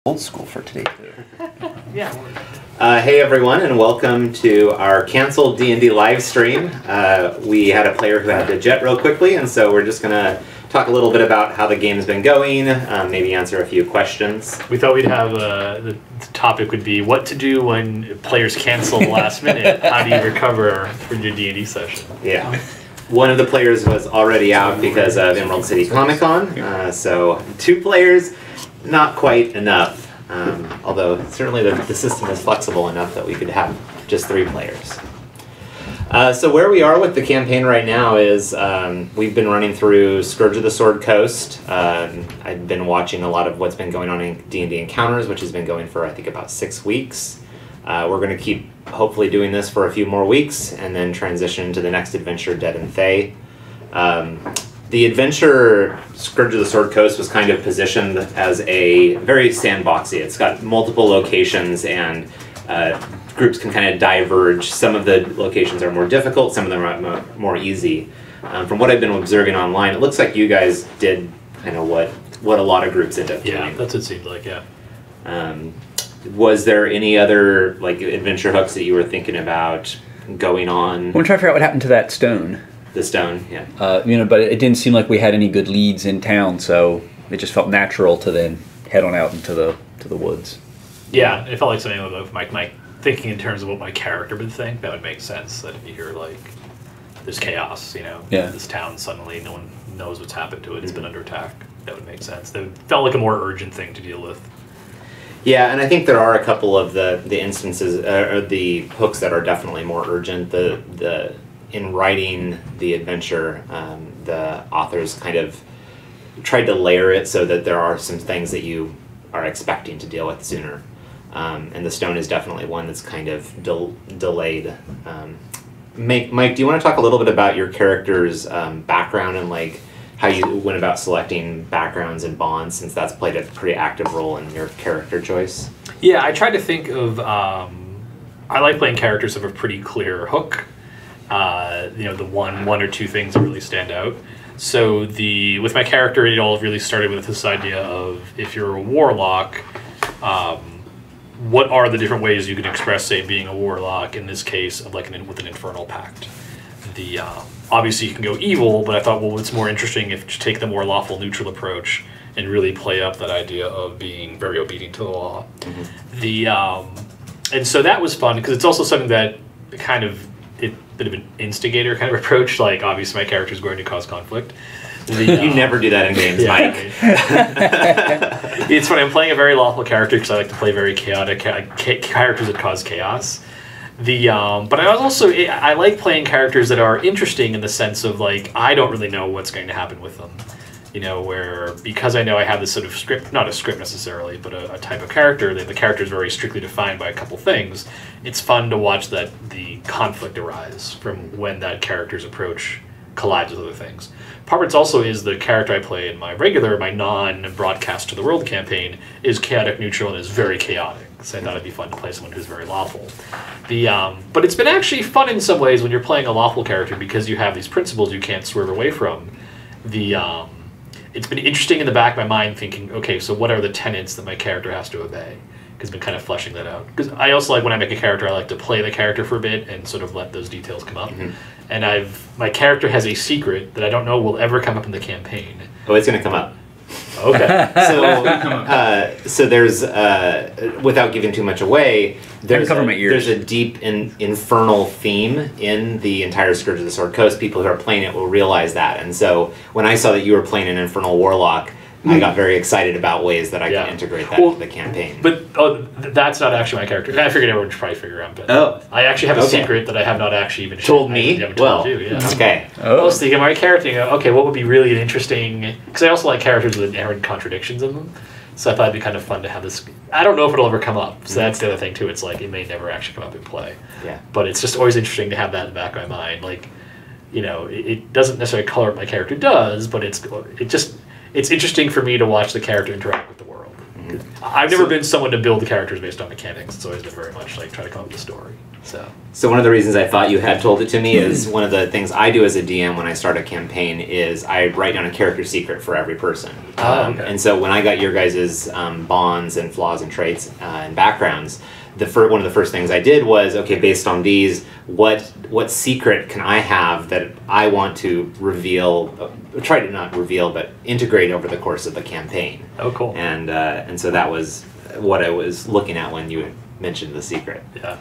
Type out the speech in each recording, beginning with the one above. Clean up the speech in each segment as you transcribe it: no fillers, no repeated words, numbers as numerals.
old school for today too. Yeah. Hey everyone, and welcome to our canceled D&D live stream. We had a player who had to jet real quickly, and so we're just gonna talk a little bit about how the game's been going, maybe answer a few questions. We thought we'd have the topic would be what to do when players cancel last minute. How do you recover from your D&D session? Yeah. One of the players was already out because of Emerald City Comic Con, so 2 players, not quite enough. Although certainly the system is flexible enough that we could have just 3 players. So where we are with the campaign right now is we've been running through Scourge of the Sword Coast. I've been watching a lot of what's been going on in D&D Encounters, which has been going for I think about 6 weeks. We're going to keep hopefully doing this for a few more weeks and then transition to the next adventure, Dead and Fae. The adventure, Scourge of the Sword Coast, was kind of positioned as a very sandboxy. It's got multiple locations and groups can kind of diverge. Some of the locations are more difficult, some of them are more easy. From what I've been observing online, it looks like you guys did kind of what a lot of groups end up doing. Yeah, that's what it seemed like, yeah. Was there any other like adventure hooks that you were thinking about going on? I'm trying to figure out what happened to that stone. The stone, yeah. But it didn't seem like we had any good leads in town, so it just felt natural to then head on out into the woods. Yeah, it felt like something of my thinking in terms of what my character would think. That would make sense. That if you hear like there's chaos, this town suddenly no one knows what's happened to it. It's been under attack. That would make sense. That felt like a more urgent thing to deal with. Yeah, and I think there are a couple of the instances or the hooks that are definitely more urgent. In writing the adventure, the authors kind of tried to layer it so that there are some things that you are expecting to deal with sooner. And the stone is definitely one that's kind of delayed. Mike, do you want to talk a little bit about your character's background and like how you went about selecting backgrounds and bonds, since that's played a pretty active role in your character choice? Yeah, I tried to think of, I like playing characters that have a pretty clear hook. The one or two things that really stand out. So with my character, it all really started with this idea of if you're a warlock, what are the different ways you can express, say, being a warlock? In this case, of with an infernal pact. Obviously you can go evil, but I thought, well, it's more interesting if you take the more lawful neutral approach and really play up that idea of being very obedient to the law. Mm-hmm. And so that was fun because it's also something that kind of bit of an instigator kind of approach. Like, obviously my character is going to cause conflict. You never do that in games, Mike. It's funny, I'm playing a very lawful character because I like to play very chaotic characters that cause chaos. But I like playing characters that are interesting in the sense of like I don't really know what's going to happen with them. Where because I know I have this sort of script, not a script necessarily, but a type of character, that the character is very strictly defined by a couple things, it's fun to watch the conflict arise from when that character's approach collides with other things. Part of it also is the character I play in my non-broadcast to the world campaign is chaotic neutral and is very chaotic. So I thought it'd be fun to play someone who's very lawful. But it's been actually fun in some ways when you're playing a lawful character because you have these principles you can't swerve away from. It's been interesting in the back of my mind thinking, okay, so what are the tenets that my character has to obey? Because I've been kind of fleshing that out. Because I also like when I make a character, I like to play the character for a bit and sort of let those details come up. Mm-hmm. And my character has a secret that I don't know will ever come up in the campaign. Oh, it's going to come up. Okay. So there's, without giving too much away, there's a deep infernal theme in the entire Scourge of the Sword Coast. People who are playing it will realize that. And so when I saw that you were playing an infernal warlock, I got very excited about ways that I could integrate that into the campaign. But that's not actually my character. I figured everyone should probably figure out. But I actually have a secret that I have not actually even told me. Told you, yeah. Okay. I was thinking my character. Okay, what would be really an interesting? Because I also like characters with inherent contradictions in them. So I thought it'd be kind of fun to have this. I don't know if it'll ever come up. So that's the other thing too. It's like it may never actually come up in play. Yeah. But it's just always interesting to have that in the back of my mind. Like, it doesn't necessarily color what my character does, but it's interesting for me to watch the character interact with the world. Mm-hmm. I've never been someone to build the characters based on mechanics. It's always been very much like try to come up with a story. So one of the reasons I thought you had told it to me is one of the things I do as a DM when I start a campaign is I write down a character secret for every person. Okay. And so when I got your guys' bonds and flaws and traits and backgrounds, one of the first things I did was, okay, based on these, what secret can I have that I want to reveal, try to not reveal, but integrate over the course of the campaign. Oh, cool. And so that was what I was looking at when you mentioned the secret. Yeah.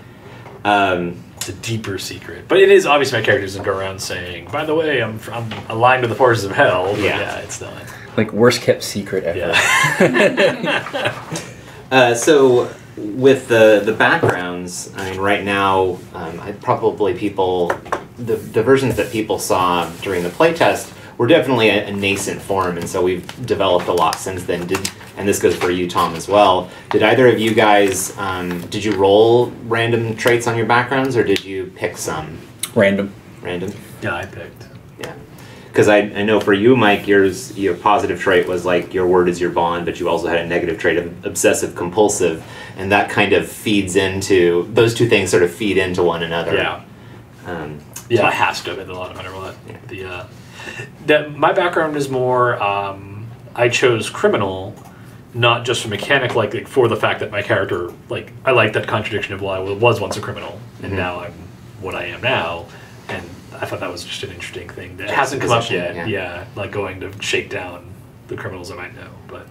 It's a deeper secret, but it is obviously my character doesn't go around saying, "By the way, I'm aligned with the forces of hell." But yeah, it's not like worst kept secret ever. Yeah. So with the backgrounds, I mean, right now, the versions that people saw during the playtest were definitely a nascent form, and so we've developed a lot since then. And this goes for you, Tom, as well. Did either of you guys, did you roll random traits on your backgrounds, or did you pick some? Random. Yeah, I picked. Yeah. Because I know for you, Mike, your positive trait was like your word is your bond, but you also had a negative trait of obsessive compulsive, and that kind of feeds into, those two things sort of feed into one another. Yeah. Yeah, it has to have been a lot of matter what. Yeah. My background is more, I chose criminal, not just a mechanic, like for the fact that my character, like, I like that contradiction of, well, I was once a criminal, and now I'm what I am now, and I thought that was just an interesting thing that hasn't come up yet. Yeah, like going to shake down the criminals I might know, but...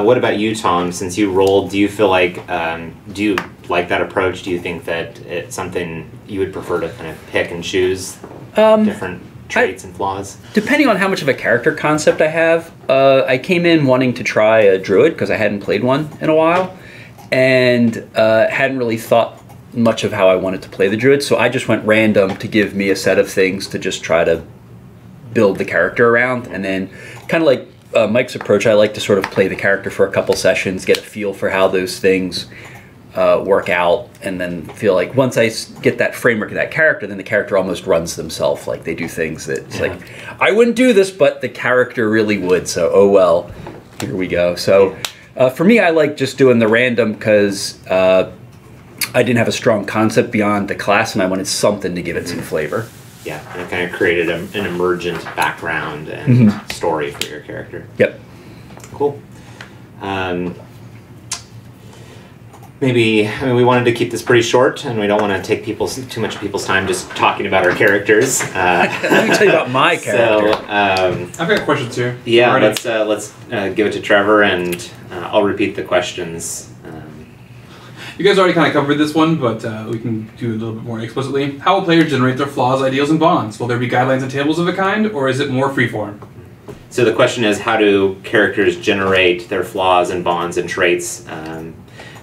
What about you, Tom? Since you rolled, do you feel like, do you like that approach? Do you think that it's something you would prefer to kind of pick and choose different traits and flaws? Depending on how much of a character concept I have, I came in wanting to try a druid because I hadn't played one in a while, and hadn't really thought much of how I wanted to play the druid, so I just went random to give me a set of things to just try to build the character around, and then kind of like Mike's approach, I like to sort of play the character for a couple sessions, get a feel for how those things work out, and then feel like once I get that framework of that character, then the character almost runs themselves. Like they do things that it's like, I wouldn't do this, but the character really would. So, oh well, here we go. So for me, I like just doing the random because I didn't have a strong concept beyond the class, and I wanted something to give it some flavor. Yeah, and it kind of created an emergent background and story for your character. Yep. Cool. Maybe, I mean, we wanted to keep this pretty short, and we don't want to take too much of people's time just talking about our characters. Let me tell you about my character. So, I've got questions here. Yeah, let's give it to Trevor, and I'll repeat the questions. You guys already kind of covered this one, but we can do it a little bit more explicitly. How will players generate their flaws, ideals, and bonds? Will there be guidelines and tables of a kind, or is it more freeform? So the question is, how do characters generate their flaws and bonds and traits?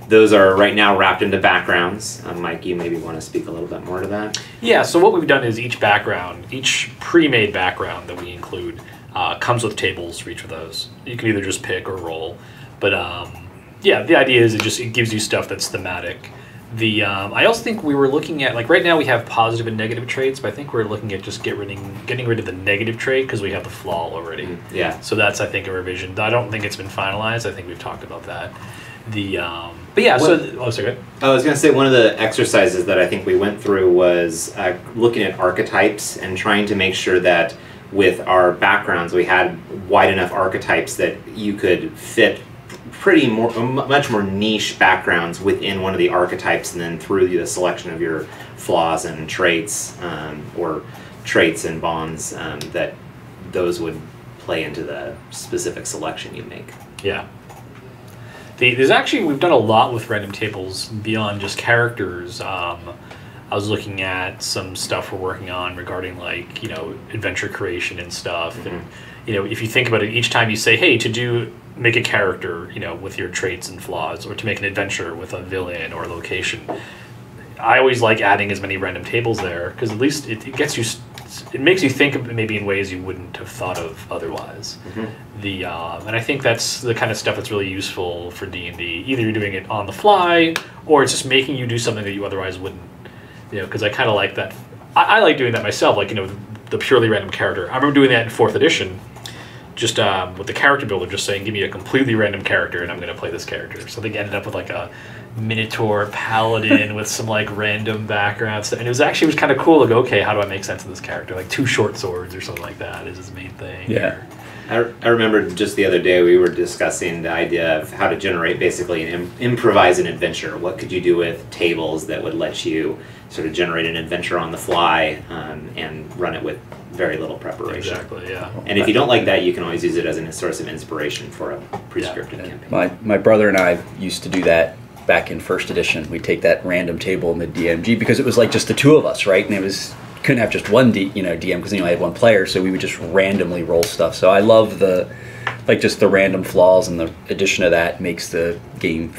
Those are right now wrapped into backgrounds. Mike, you maybe want to speak a little bit more to that? Yeah, so what we've done is each pre-made background that we include comes with tables for each of those. You can either just pick or roll, but yeah, the idea is it gives you stuff that's thematic. I also think we were looking at, like, right now we have positive and negative traits, but I think we're looking at just getting rid of the negative trait because we have the flaw already. Yeah. So that's, I think, a revision. I don't think it's been finalized. I think we've talked about that. But yeah, sorry, go ahead. I was going to say one of the exercises that I think we went through was looking at archetypes and trying to make sure that with our backgrounds we had wide enough archetypes that you could fit much more niche backgrounds within one of the archetypes, and then through the selection of your flaws and traits, or traits and bonds, that those would play into the specific selection you make. Yeah. We've done a lot with random tables beyond just characters. I was looking at some stuff we're working on regarding, like, adventure creation and stuff. And, if you think about it, each time you say, hey, make a character, with your traits and flaws, or to make an adventure with a villain or location, I always like adding as many random tables there, because at least it makes you think of it maybe in ways you wouldn't have thought of otherwise. And I think that's the kind of stuff that's really useful for D&D. Either you're doing it on the fly, or it's just making you do something that you otherwise wouldn't. Because I kind of like that. I like doing that myself, like, the purely random character. I remember doing that in 4th edition. just with the character builder just saying, give me a completely random character and I'm going to play this character. So they ended up with like a Minotaur Paladin with some like random backgrounds. And it was kind of cool to go, okay, how do I make sense of this character? Like 2 short swords or something like that is his main thing. Yeah. I remember just the other day we were discussing the idea of how to generate basically improvise an adventure. What could you do with tables that would let you sort of generate an adventure on the fly and run it with very little preparation. Exactly, yeah. And if you don't like that, you can always use it as a source of inspiration for a pre-scripted campaign. My brother and I used to do that back in first edition. We'd take that random table in the DMG because it was like just the 2 of us, right? And it was couldn't have just one DM because then you only had 1 player, so we would just randomly roll stuff. So I love just the random flaws, and the addition of that makes the game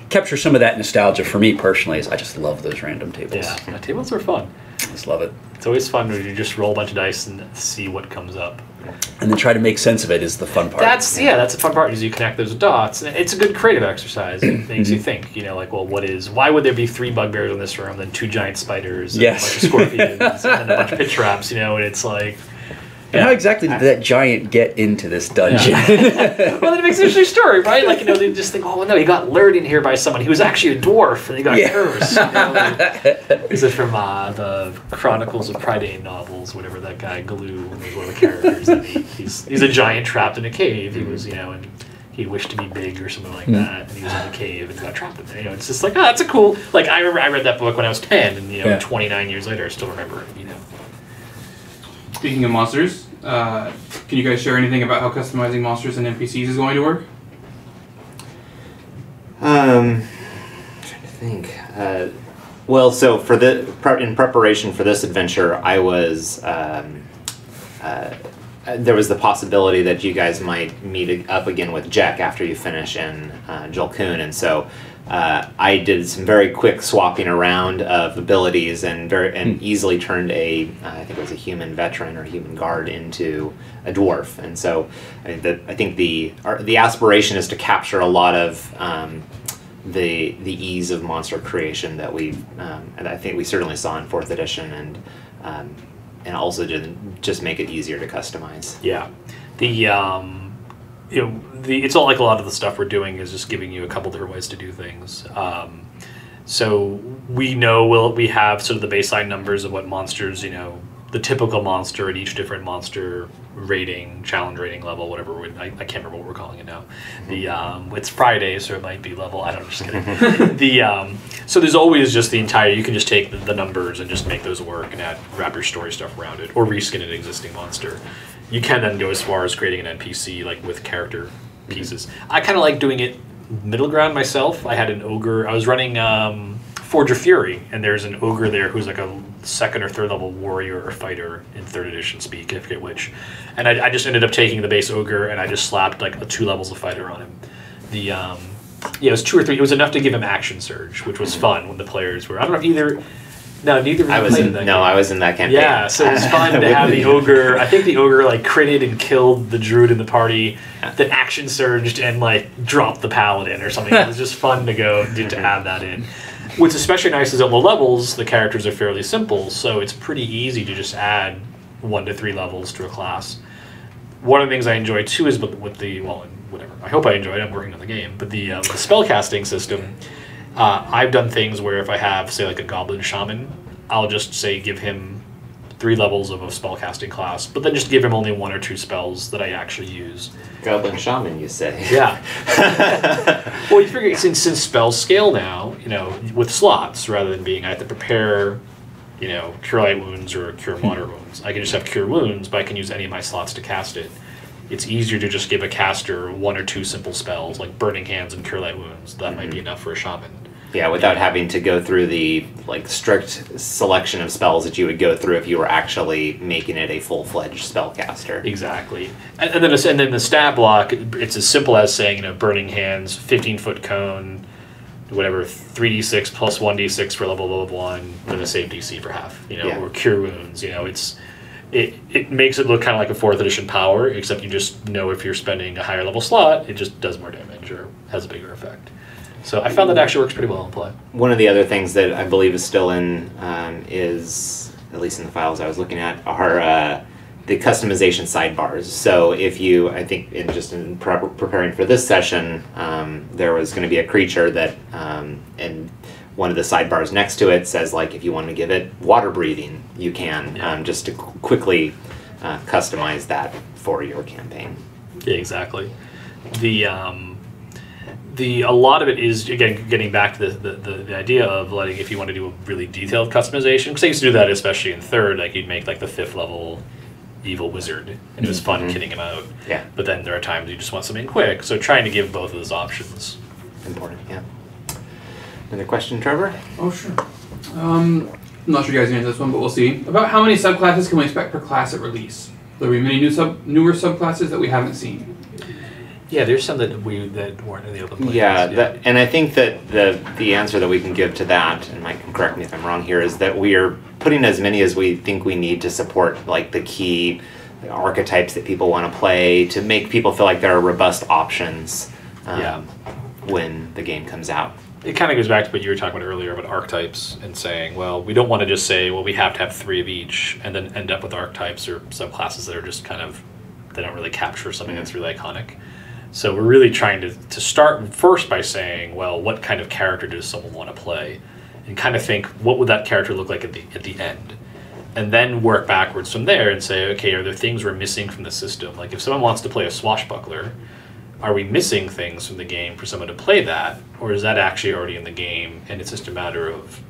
capture some of that nostalgia for me personally. Is I just love those random tables. Yeah, tables are fun. I just love it. It's always fun when you just roll a bunch of dice and see what comes up. And then try to make sense of it is the fun part. That's the fun part, is you connect those dots. It's a good creative exercise. It makes you think, like, well, why would there be 3 bugbears in this room, then 2 giant spiders, and a bunch of scorpions, and a bunch of pit traps, and it's like... And how exactly did that giant get into this dungeon? Yeah. Well, then it makes an interesting story, right? Like, they just think, oh, no, he got lured in here by someone. He was actually a dwarf, and he got cursed. Is it from the Chronicles of Prydain novels, whatever that guy, Glue, was one of the characters. And he's a giant trapped in a cave. He was, and he wished to be big or something like that, and he was in a cave and got trapped in there. It's just like, that's a cool... Like, I remember I read that book when I was 10, and, 29 years later, I still remember it, Speaking of monsters, can you guys share anything about how customizing monsters and NPCs is going to work? I'm trying to think. Well, so in preparation for this adventure, I was there was the possibility that you guys might meet up again with Jack after you finish in Jolkoon, and so I did some very quick swapping around of abilities and easily turned I think it was a human veteran or human guard into a dwarf. And so I think the aspiration is to capture a lot of the ease of monster creation that and I think we certainly saw in 4th edition, and also just make it easier to customize. Yeah, it's all like a lot of the stuff we're doing is just giving you a couple different ways to do things. So we have sort of the baseline numbers of what monsters, the typical monster at each different monster rating, challenge rating level, whatever. I can't remember what we're calling it now. It's Friday, so it might be level. I don't know, just kidding. So there's always just you can just take the numbers and just make those work and wrap your story stuff around it, or reskin an existing monster. You can then go as far as creating an NPC like with character pieces. I kind of like doing it middle ground myself. I had an ogre. I was running Forge of Fury, and there's an ogre there who's like a 2nd or 3rd level warrior or fighter in 3rd edition speak, I forget which. And I just ended up taking the base ogre and I just slapped like 2 levels of fighter on him. It was 2 or 3. It was enough to give him action surge, which was fun when the players were. I don't know if neither. No, neither of you played in that game. I was in that campaign. Yeah, so it was fun to have the ogre. I think the ogre critted and killed the druid in the party, then action surged and dropped the paladin or something. It was just fun to to add that in. What's especially nice is at low levels, the characters are fairly simple, so it's pretty easy to just add 1 to 3 levels to a class. One of the things I enjoy too is with whatever. I hope I enjoy it. I'm working on the game, but the spellcasting system. I've done things where if I have, say, like a goblin shaman, I'll just say give him 3 levels of a spellcasting class, but then just give him only 1 or 2 spells that I actually use. Goblin shaman, you say? Yeah. Well, you figure since spells scale now, with slots rather than being I have to prepare, cure light wounds or cure moderate wounds. I can just have cure wounds, but I can use any of my slots to cast it. It's easier to just give a caster 1 or 2 simple spells like Burning Hands and Cure Light Wounds. That might be enough for a shaman. Yeah, without having to go through the strict selection of spells that you would go through if you were actually making it a full-fledged spellcaster. Exactly. And then the stat block, it's as simple as saying, Burning Hands, 15-foot cone, whatever, 3d6 plus 1d6 for level of 1, then a save DC for half, or Cure Wounds, It makes it look kind of like a 4th edition power, except you just know if you're spending a higher level slot, it just does more damage or has a bigger effect. So I found that actually works pretty well in play. One of the other things that I believe is still in is, at least in the files I was looking at, are the customization sidebars. So if you, I think, in preparing for this session, there was going to be a creature that, and one of the sidebars next to it says, like, if you want to give it water breathing, you can, just to quickly customize that for your campaign. Yeah, exactly. A lot of it is, again, getting back to the idea of letting, if you want to do a really detailed customization, because I used to do that especially in 3rd, like you'd make like the 5th level evil wizard, and it was fun kitting him out. Yeah. But then there are times you just want something quick, so trying to give both of those options. Important, yeah. Another question, Trevor? Oh, sure. I'm not sure you guys can answer this one, but we'll see. About how many subclasses can we expect per class at release? There will be many newer subclasses that we haven't seen. Yeah, there's some that weren't in the open play. Yeah, and I think that the answer that we can give to that, and Mike can correct me if I'm wrong here, is that we are putting as many as we think we need to support like the key archetypes that people want to play, to make people feel like there are robust options when the game comes out. It kind of goes back to what you were talking about earlier about archetypes and saying, well, we don't want to just say, well, we have to have 3 of each and then end up with archetypes or subclasses that are just kind of, they don't really capture something that's really iconic. So we're really trying to start first by saying, well, what kind of character does someone want to play? And kind of think, what would that character look like at the end? And then work backwards from there and say, okay, are there things we're missing from the system? Like if someone wants to play a swashbuckler, are we missing things from the game for someone to play that? Or is that actually already in the game and it's just a matter of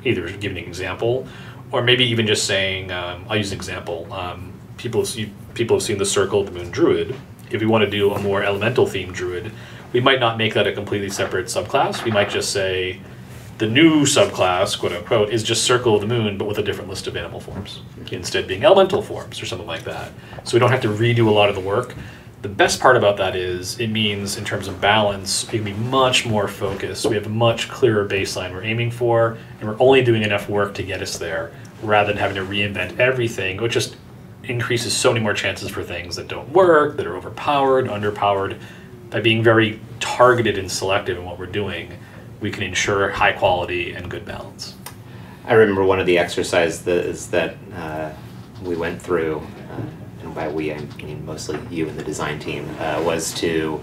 either giving an example or maybe even just saying, I'll use an example. People have seen the Circle of the Moon Druid. If we want to do a more elemental themed druid, we might not make that a completely separate subclass. We might just say the new subclass, quote unquote, is just Circle of the Moon, but with a different list of animal forms, instead being elemental forms or something like that. So we don't have to redo a lot of the work. The best part about that is it means in terms of balance, we can be much more focused. We have a much clearer baseline we're aiming for, and we're only doing enough work to get us there rather than having to reinvent everything, which just increases so many more chances for things that don't work, that are overpowered, underpowered. By being very targeted and selective in what we're doing, we can ensure high quality and good balance. I remember one of the exercises that we went through, and by we I mean mostly you and the design team, was to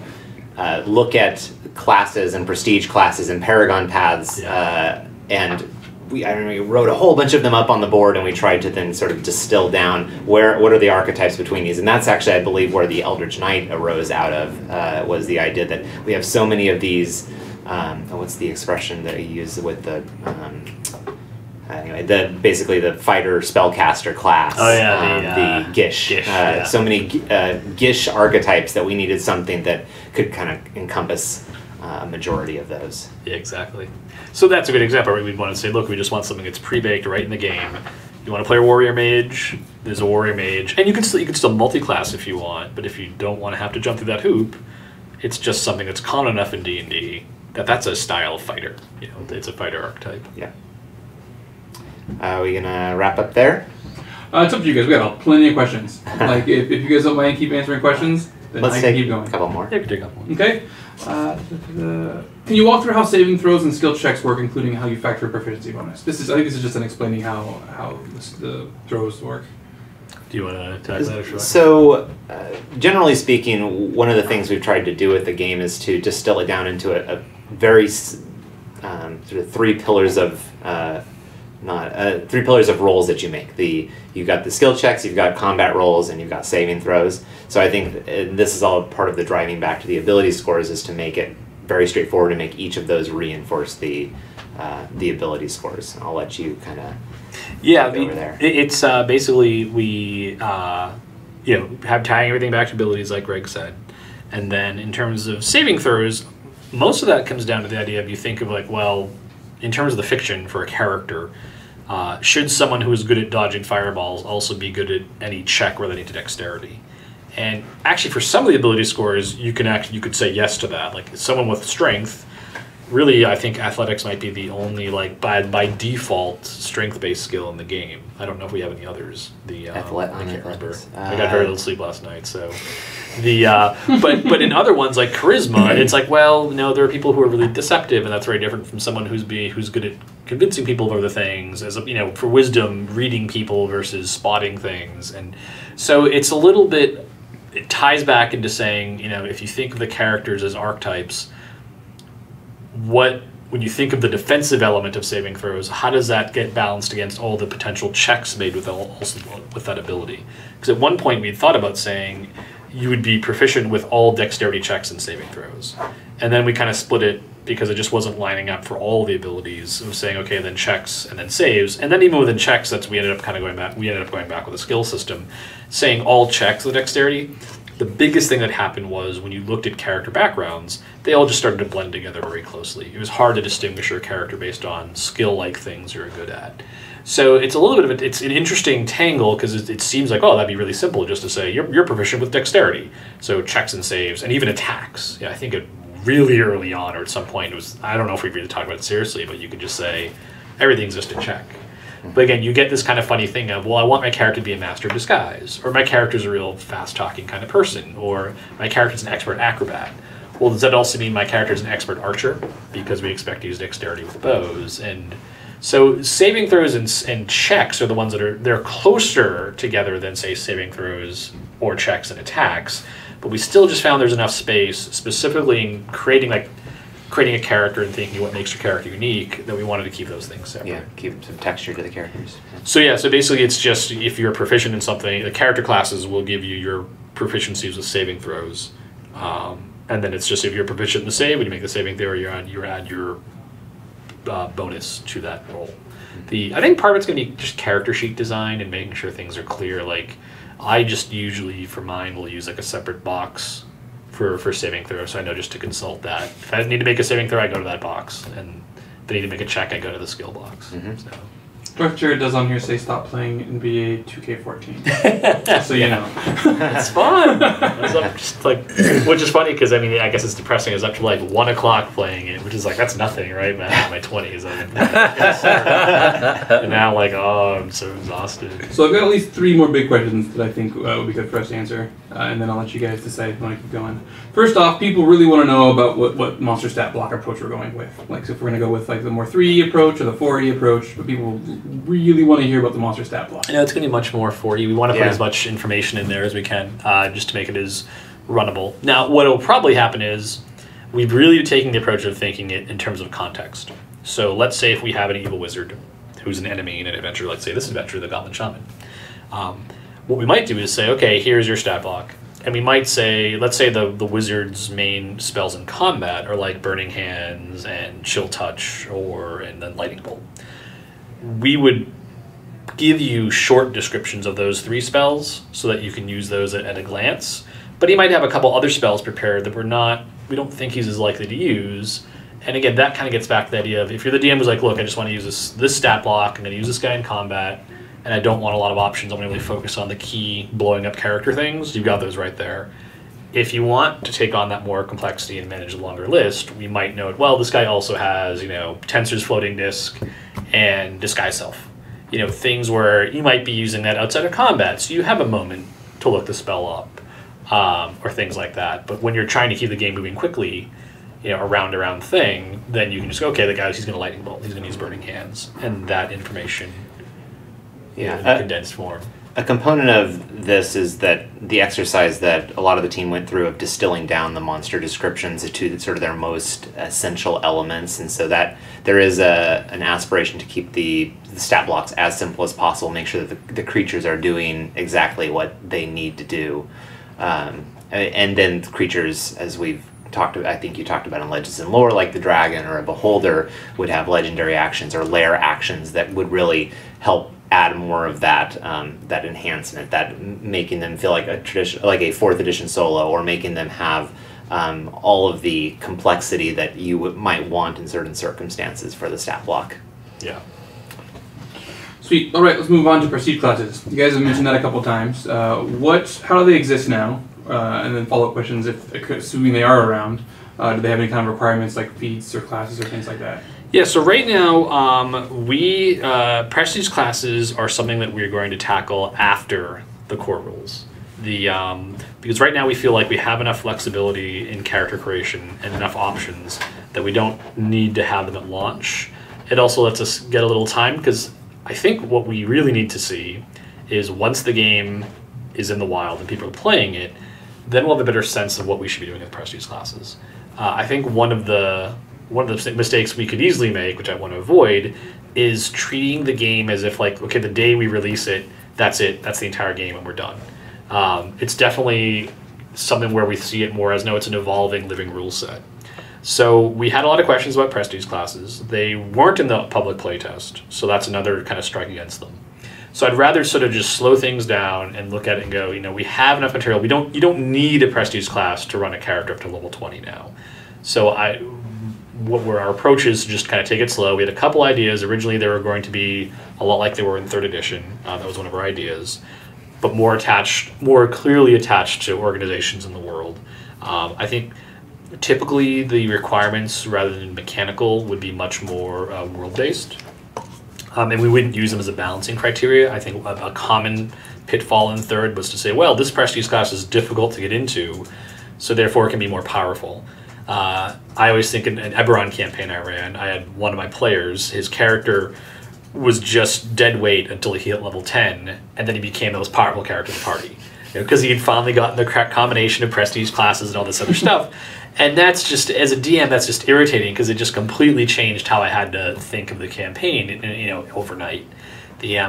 look at classes and prestige classes and paragon paths, and we wrote a whole bunch of them up on the board, and we tried to then sort of distill down what are the archetypes between these. And that's actually, I believe, where the Eldritch Knight arose out of, was the idea that we have so many of these, what's the expression that I use with the, anyway, basically the fighter spellcaster class. Oh yeah, the Gish. So many Gish archetypes that we needed something that could kind of encompass a majority of those. Yeah, exactly. So that's a good example where we'd want to say, look, we just want something that's pre-baked right in the game. You want to play a warrior mage, there's a warrior mage, and you can still multi-class if you want, but if you don't want to have to jump through that hoop, it's just something that's common enough in D&D that's a style of fighter. You know, it's a fighter archetype. Yeah. Are we gonna wrap up there? It's up to you guys. We got plenty of questions. Like if you guys don't mind keep answering questions, then Let's I take can keep going. a couple more. Yeah, we can take up one. Okay. Can you walk through how saving throws and skill checks work, including how you factor a proficiency bonus? I think this is just an explaining how the throws work. Do you want to tackle that or should I? So, generally speaking, one of the things we've tried to do with the game is to distill it down into a very sort of three pillars of rolls that you make. You've got the skill checks, you've got combat rolls, and you've got saving throws. So I think this is all part of the driving back to the ability scores, is to make it very straightforward and make each of those reinforce the ability scores. I'll let you kind of over there. It's basically we have tying everything back to abilities, like Greg said, and then in terms of saving throws, most of that comes down to the idea of you think of like, well, in terms of the fiction for a character, should someone who is good at dodging fireballs also be good at any check relating to dexterity? And actually, for some of the ability scores, you could say yes to that. Like someone with strength, really, I think athletics might be the only, like, by default, strength-based skill in the game. I don't know if we have any others. I can't remember. I got very little sleep last night, so... but in other ones, like charisma, it's like, well, no, there are people who are really deceptive, and that's very different from someone who's good at convincing people of other things, as for wisdom, reading people versus spotting things. And so it's a little bit... It ties back into saying, if you think of the characters as archetypes, when you think of the defensive element of saving throws, how does that get balanced against all the potential checks made with that ability? Because at one point we had thought about saying you would be proficient with all dexterity checks and saving throws. And then we kind of split it because it just wasn't lining up for all the abilities of saying, okay, then checks and then saves. And then even within checks, we ended up going back with a skill system, saying all checks with dexterity. The biggest thing that happened was when you looked at character backgrounds, they all just started to blend together very closely. It was hard to distinguish your character based on skill-like things you're good at. So it's a little bit of it's an interesting tangle because it seems like, oh, that'd be really simple just to say you're proficient with dexterity. So checks and saves and even attacks. Yeah, I think it really early on or at some point it was, I don't know if we really talked about it seriously, but you could just say everything's just a check. But again, you get this kind of funny thing of, well, I want my character to be a master of disguise, or my character's a real fast-talking kind of person, or my character's an expert acrobat. Well, does that also mean my character's an expert archer? Because we expect to use dexterity with bows. And so saving throws and checks are the ones they're closer together than, say, saving throws or checks and attacks. But we still just found there's enough space, specifically in creating a character and thinking what makes your character unique, that we wanted to keep those things separate. Yeah, keep some texture to the characters. So basically it's just if you're proficient in something, the character classes will give you your proficiencies with saving throws. And then it's just if you're proficient in the save, when you make the saving throw, you add your bonus to that roll. I think part of it's going to be just character sheet design and making sure things are clear. Like, I just usually, for mine, will use like a separate box for saving throw, so I know just to consult that. If I need to make a saving throw, I go to that box, and if I need to make a check, I go to the skill box. So. Dr. Jared does on here say stop playing NBA 2K14. So you know. It's fun. Just which is funny because, I guess it's depressing. I was up to 1 o'clock playing it, which is that's nothing, right, man? In my 20s. And now, I'm so exhausted. So I've got at least 3 more big questions that I think would be good for us to answer. And then I'll let you guys decide if you want to keep going. First off, people really want to know about what monster stat block approach we're going with. So if we're going to go with the more 3E approach or the 4E approach, but people really want to hear about the monster stat block. I know it's going to be much more 4E. We want to put as much information in there as we can, just to make it as runnable. Now, what will probably happen is we've really taken the approach of thinking it in terms of context. So let's say if we have an evil wizard who's an enemy in an adventure, let's say this adventure, the Goblin Shaman. What we might do is say, okay, here's your stat block. And we might say, let's say the wizard's main spells in combat are like Burning Hands and Chill Touch and then Lightning Bolt. We would give you short descriptions of those 3 spells so that you can use those at a glance. But he might have a couple other spells prepared that we don't think he's as likely to use. And again, that kind of gets back to the idea of if you're the DM who's like, look, I just want to use this stat block, I'm going to use this guy in combat, and I don't want a lot of options, I'm going to really focus on the key blowing up character things, you've got those right there. If you want to take on that more complexity and manage a longer list, we might note, well, this guy also has, Tensor's Floating Disc and Disguise Self. Things where you might be using that outside of combat, so you have a moment to look the spell up, or things like that. But when you're trying to keep the game moving quickly, a round thing, then you can just go, okay, he's going to Lightning Bolt, he's going to use Burning Hands, and that information in condensed form. A component of this is that the exercise that a lot of the team went through of distilling down the monster descriptions to sort of their most essential elements, and so that there is an aspiration to keep the stat blocks as simple as possible, make sure that the creatures are doing exactly what they need to do. And then creatures, as we've talked about, I think you talked about in Legends and Lore, like the dragon or a beholder would have legendary actions or lair actions that would really help add more of that that enhancement, that making them feel like a tradition, like a 4th edition solo, or making them have all of the complexity that you might want in certain circumstances for the stat block. Yeah. Sweet. All right, let's move on to perceived classes. You guys have mentioned that a couple times. How do they exist now? And then follow-up questions, if assuming they are around. Do they have any kind of requirements like feats or classes or things like that? Yeah, so right now, prestige classes are something that we're going to tackle after the core rules. Because right now we feel like we have enough flexibility in character creation and enough options that we don't need to have them at launch. It also lets us get a little time, because I think what we really need to see is once the game is in the wild and people are playing it, then we'll have a better sense of what we should be doing with prestige classes. I think one of the mistakes we could easily make, which I want to avoid, is treating the game as if like, okay, the day we release it, that's the entire game and we're done. It's definitely something where we see it more as, no, it's an evolving living rule set. So we had a lot of questions about prestige classes. They weren't in the public playtest, so that's another kind of strike against them. So I'd rather sort of just slow things down and look at it and go, we have enough material. You don't need a prestige class to run a character up to level 20 now. So our approach is to just kind of take it slow. We had a couple ideas. Originally, they were going to be a lot like they were in 3rd edition. That was one of our ideas, but more clearly attached to organizations in the world. I think typically the requirements, rather than mechanical, would be much more world-based. And we wouldn't use them as a balancing criteria. I think a common pitfall in 3rd was to say, well, this prestige class is difficult to get into, so therefore it can be more powerful. I always think in an Eberron campaign I ran, I had one of my players, his character was just dead weight until he hit level 10, and then he became the most powerful character in the party. Because he had finally gotten the correct combination of prestige classes and all this other stuff. And that's just, as a DM, that's just irritating, because it just completely changed how I had to think of the campaign, overnight.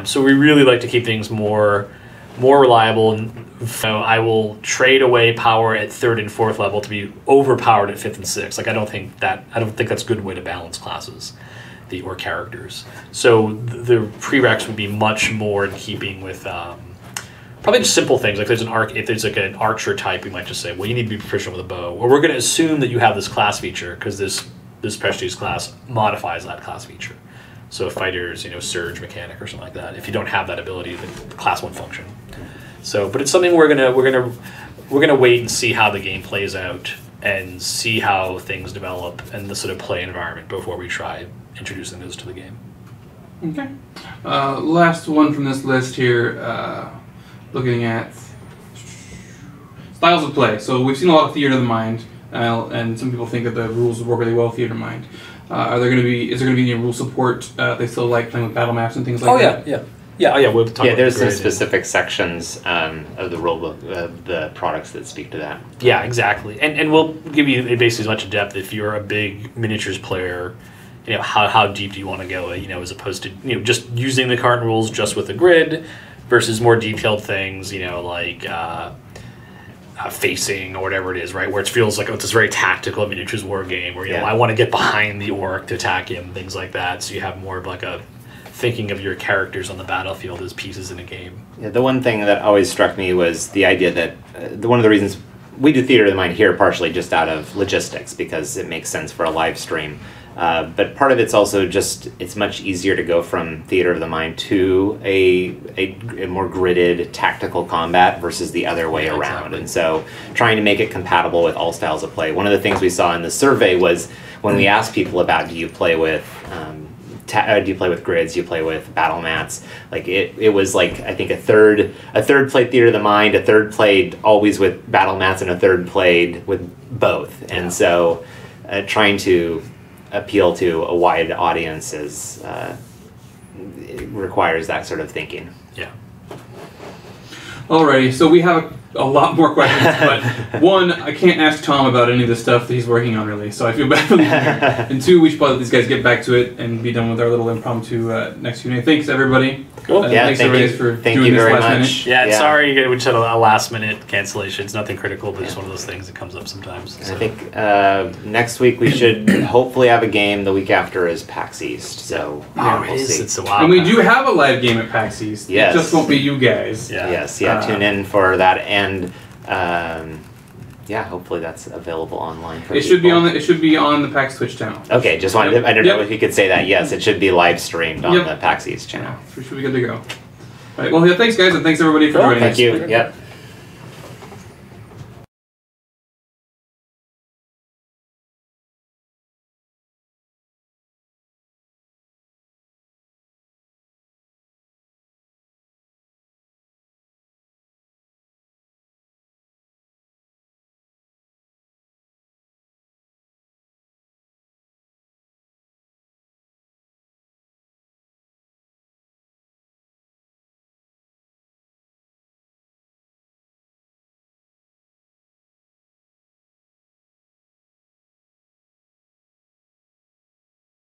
So we really like to keep things more reliable. And I will trade away power at 3rd and 4th level to be overpowered at 5th and 6th. Like I don't think that's a good way to balance classes, or characters. So the prereqs would be much more in keeping with. Probably just simple things, like if there's like an archer type, we might just say, well, you need to be proficient with a bow. Or we're going to assume that you have this class feature, because this prestige class modifies that class feature. So fighters, surge mechanic or something like that. If you don't have that ability, the class won't function. So, but it's something we're gonna wait and see how the game plays out and see how things develop and the sort of play environment before we try introducing those to the game. Okay. Last one from this list here. Looking at styles of play. So we've seen a lot of theater of the mind, and some people think that the rules work really well with theater of the mind. Is there going to be any rule support? They still like playing with battle maps and things like that? We'll talk about there's some grid specific sections of the rulebook, the products that speak to that. Yeah, exactly. And we'll give you basically as much depth if you're a big miniatures player. How deep do you want to go? As opposed to just using the current rules just with the grid, versus more detailed things. Like facing or whatever it is, right? Where it feels like it's this very tactical miniatures war game where I want to get behind the orc to attack him, things like that. So you have more of like a thinking of your characters on the battlefield as pieces in a game. Yeah, the one thing that always struck me was the idea that one of the reasons we do Theater of the Mind here partially just out of logistics, because it makes sense for a live stream. But part of it's also just, it's much easier to go from Theater of the Mind to a more gridded tactical combat versus the other way around. Exactly. And so trying to make it compatible with all styles of play. One of the things we saw in the survey was when we asked people about do you play with grids, do you play with battle mats, like it was like, I think a third played Theater of the Mind, a third played always with battle mats, and a third played with both. Yeah. And so trying to appeal to a wide audience requires that sort of thinking. Yeah. Alrighty, so we have a lot more questions, but one, I can't ask Tom about any of the stuff that he's working on really, so I feel bad for leaving here. And two, we should probably let these guys get back to it and be done with our little impromptu next Q&A. Thanks everybody. Cool. Thanks everybody for doing this last minute. Yeah, sorry we just had a last minute cancellation. It's nothing critical, but it's one of those things that comes up sometimes. So. I think next week we should hopefully have a game. The week after is PAX East, so we'll see. It's a wild and we do have a live game at PAX East. Yes. It just won't be you guys. Yeah. Yes, tune in for that, and hopefully that's available online for It should be on the PAX Twitch channel. Okay, just wanted to, I don't know if you could say that. Yes, it should be live streamed on the PAX East channel. We should be good to go. All right, well, thanks guys, and thanks everybody for joining us. Thank you. Yep.